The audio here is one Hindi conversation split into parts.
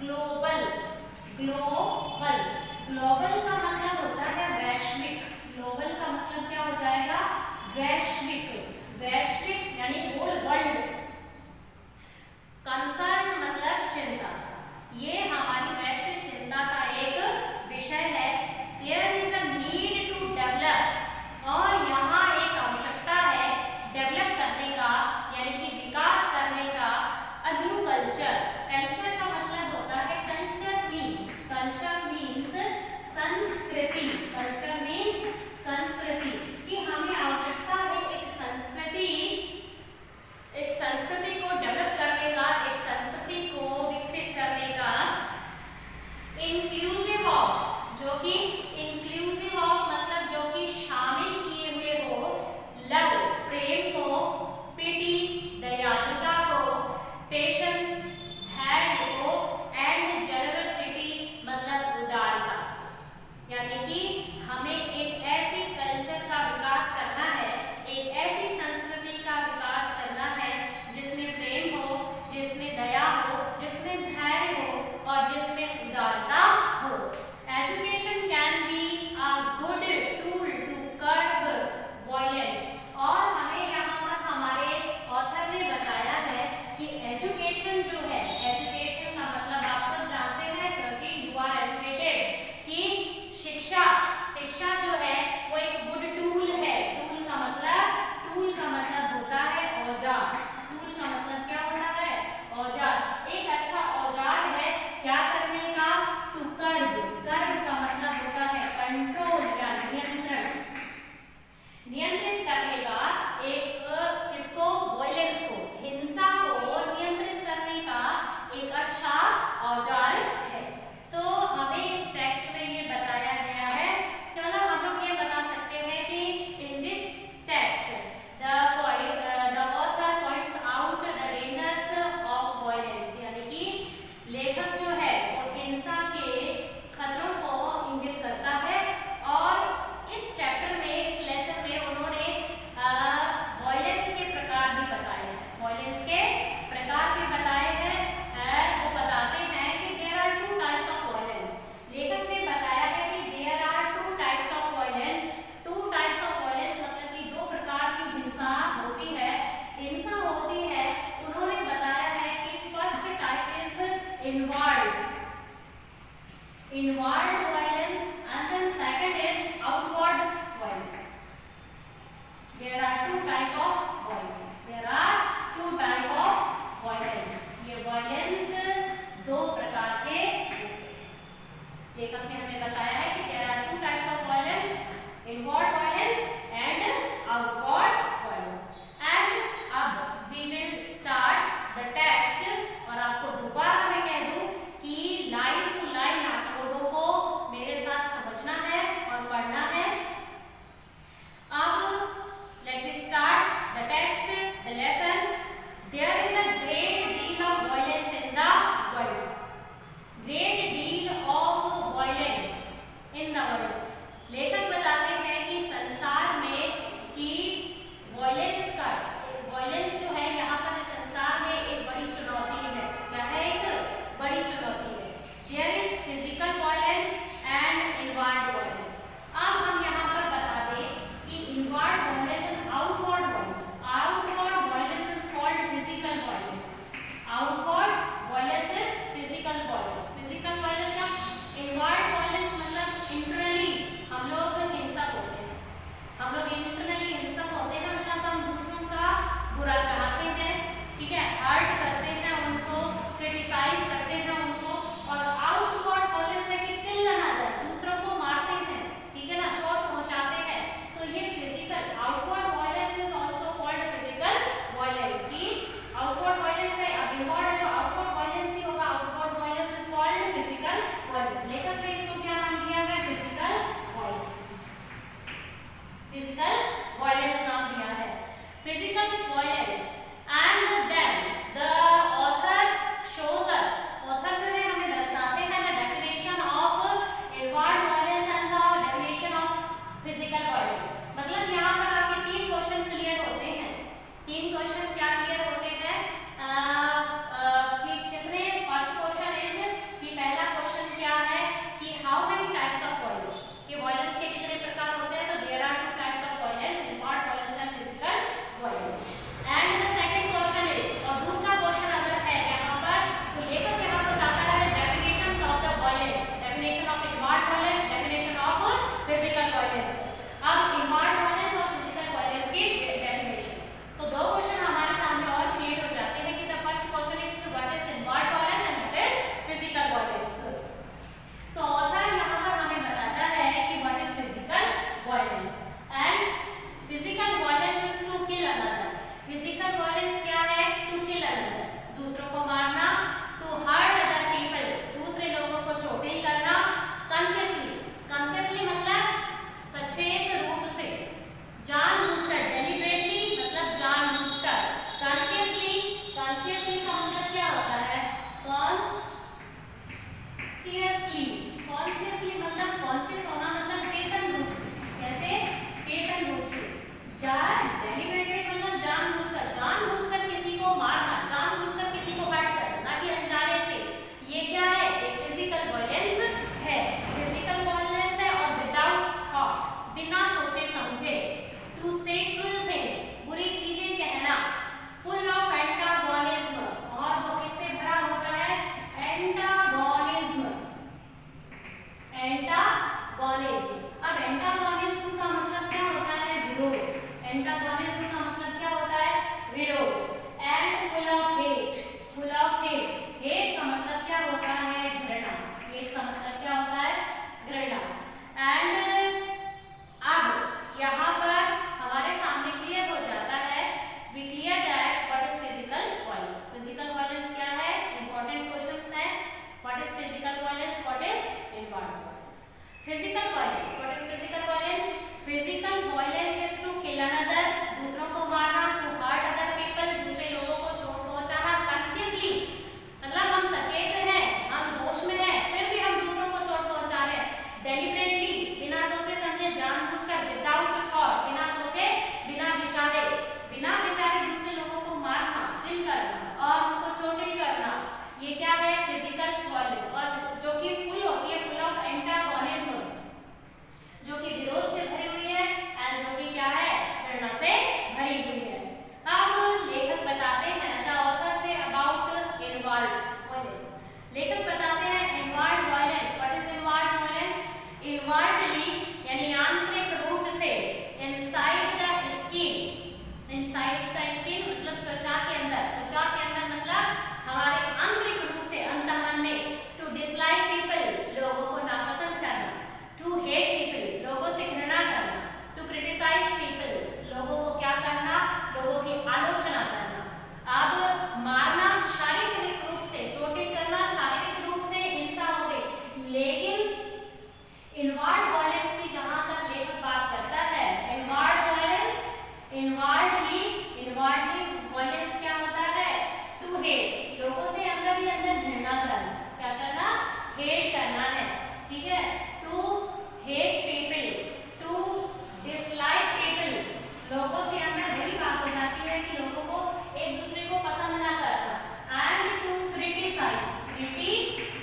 ग्लोबल। ग्लोबल, ग्लोबल का मतलब होता है वैश्विक। ग्लोबल का मतलब क्या हो जाएगा? वैश्विक। वैश्विक यानी होल वर्ल्ड। कंसर्न मतलब चिंता। ये हमारी वैश्विक चिंता का एक विषय है। There is a need to develop, और यहाँ एक आवश्यकता है डेवलप करने का, यानी कि विकास करने का। A new culture. कल्चर का मतलब होता है कल्चर मीन्स संस्कृति। कल्चर मीन्स संस्कृति, कि हमें आवश्यकता है एक संस्कृति को डेवलप करने का, एक संस्कृति को विकसित करने का। इंक्लूसिव ऑफ, जो कि इंक्लूसिव ऑफ मतलब जो कि शामिल किए हुए हो लव प्रेम को, पिटी दयालुता को, पेशेंस धैर्य को, एंड जनरसिटी मतलब उदारता। यानी कि हमें एक ऐसी कल्चर का विकास करना है, एक ऐसी संस्कृति का विकास करना है जिसमें प्रेम हो, जिसमें दया हो, जिसमें धैर्य हो और जिसमें उदारता हो। Education can be a good tool to curb violence. और हमें यहाँ पर हमारे ऑथर ने बताया है कि एजुकेशन जो है, एजुकेशन का मतलब आप सब जानते हैं क्योंकि यू आर एजुकेटेड, कि शिक्षा जो है वो एक गुड टूल है। टूल का मतलब होता है औजार। टूल का मतलब क्या होता है? औजार। एक अच्छा औजार है क्या करने का? To curb. कर्ब का मतलब होता है कंट्रोल या नियंत्रण। नियंत्रित करने का एक किसको? वायलेंस को, हिंसा को नियंत्रित करने का एक अच्छा औजार है। तो हमें इस टेक्स्ट में ये बताया गया है कि मतलब हम लोग ये बता सकते हैं कि in this text the author points out the dangers of violence, यानी कि लेखक जो है वो हिंसा के खतरों को इंगित करता है। और इस चैप्टर में, इस लेसन में उन्होंने वायलेंस के प्रकार भी बताए हैं। वायलेंस के प्रकार भी बताए हैं। वो बताते हैं कि there are two types of violence. लेखक ने बताया है कि there are two types of violence. Two types of violence मतलब कि दो प्रकार की हिंसा होती है। उन्होंने बताया है कि first type is inward violence and then second is outward violence. There are two type of violence. ये वायलेंस दो प्रकार के होते हैं। लेखक ने हमें बताया है कि there are two types of violence, inward violence and outward violence. And अब we will start the text। और आपको दोबारा मैं कह दूं कि लाइन टू लाइन आप लोगों को मेरे साथ समझना है और पढ़ना है। अब let me start the text, the lesson. There is a great deal of violence in the world. Great deal of violence in the world. लेखक बताते हैं कि संसार में कि वायलेंस जो है यहाँ पर संसार में एक बड़ी चुनौती है। क्या है? एक बड़ी चुनौती है। There is physical violence and inward violence. अब हम यहाँ पर बता दें कि inward violence and outward violence. Outward violence is called physical violence. Outward violence is physical violence. Physical violence या inward violence मतलब internally हम लोग हिंसक होते हैं। हम लोग internally हिंसक होते हैं मतलब हम दूसरों का बुरा चाहते हैं, ठीक है, हर्ट करते हैं उनको, क्रिटिसाइज करते हैं उनको। और आउटवर्ड वायलेंस है कि किल अनदर, दूसरों को मारते हैं, ठीक है ना, चोट पहुंचाते हैं। तो ये physical outward violence is also called physical violence. की आउटवर्ड वायलेंस है, अब इनवर्ड है तो आउटवर्ड वायलेंस ही होगा। Outward violence is called physical violence. लेखक ने इसको क्या नाम दिया है? Physical violence. फिजिकल वायलेंस नाम दिया है। Physical violence and then the author shows us, author जो है हमें दर्शाते हैं the definition of inward violence and the definition of physical violence. मतलब यहाँ पर आपके तीन क्वेश्चन क्लियर होते हैं। तीन क्वेश्चन क्या क्लियर होते हैं कि कितने? First question is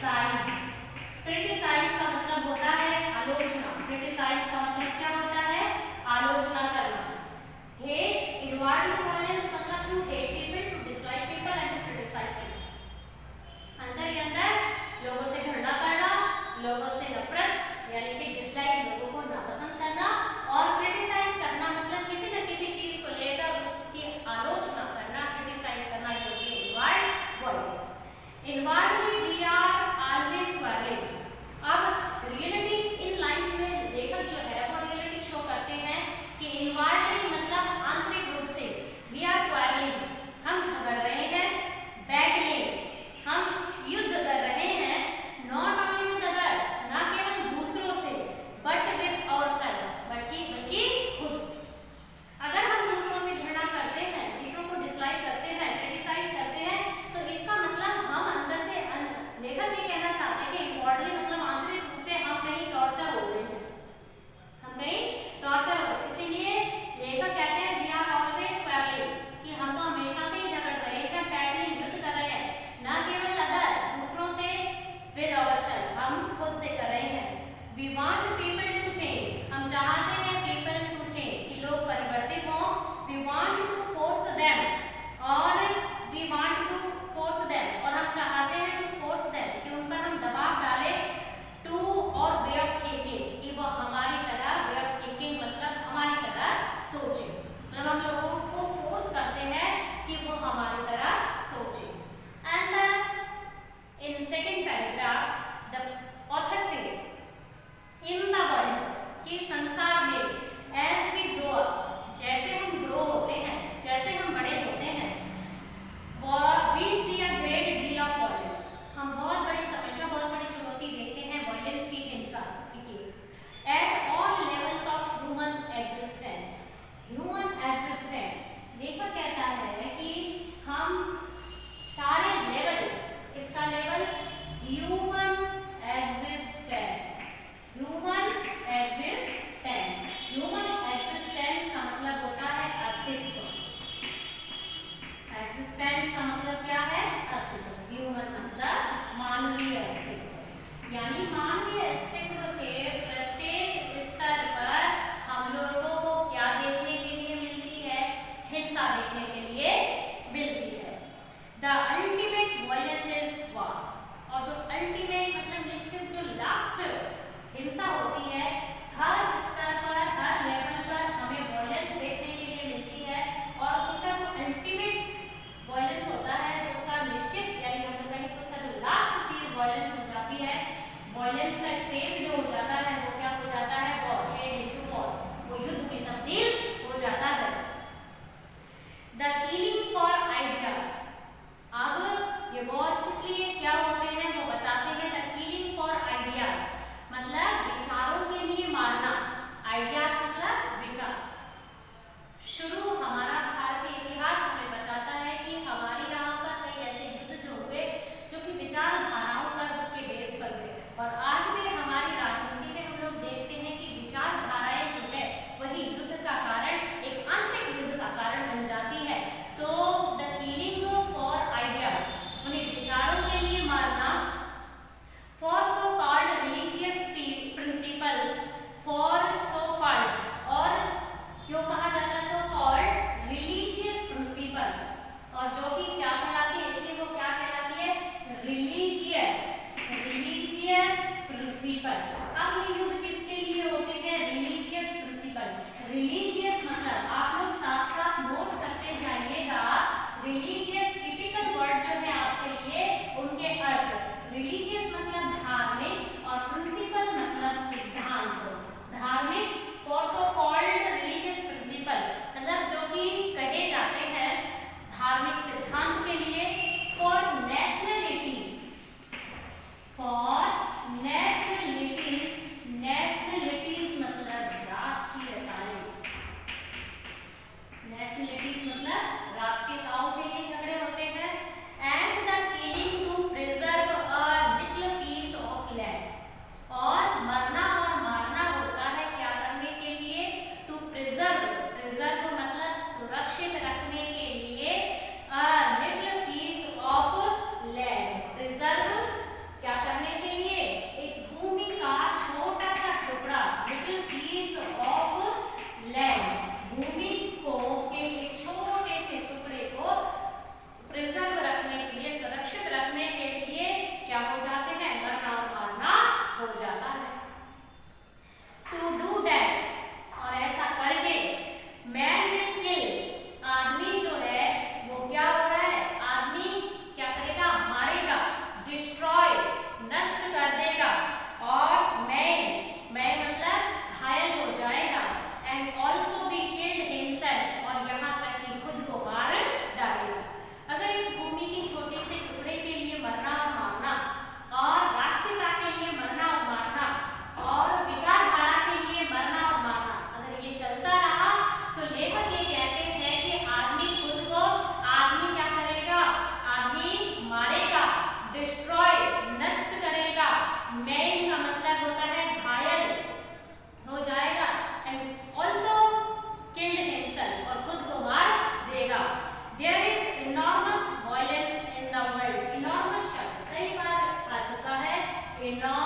criticise. Criticise का मतलब होता है आलोचना। क्रिटिसाइज का मतलब क्या होता है? आलोचना करना। हेट, इनवर्डली वायलेंस मतलब to hate people, to dislike people and to criticise people. अंदर ही अंदर लोगों से घृणा करना, लोगों से नफरत यानी कि डिसलाइक, लोगों को नापसंद करना, और क्रिटिसाइज करना मतलब किसी न किसी चीज को लेकर उसकी आलोचना करना, क्रिटिसाइज करना, जो कि inward violence. Inwardly we are always phenol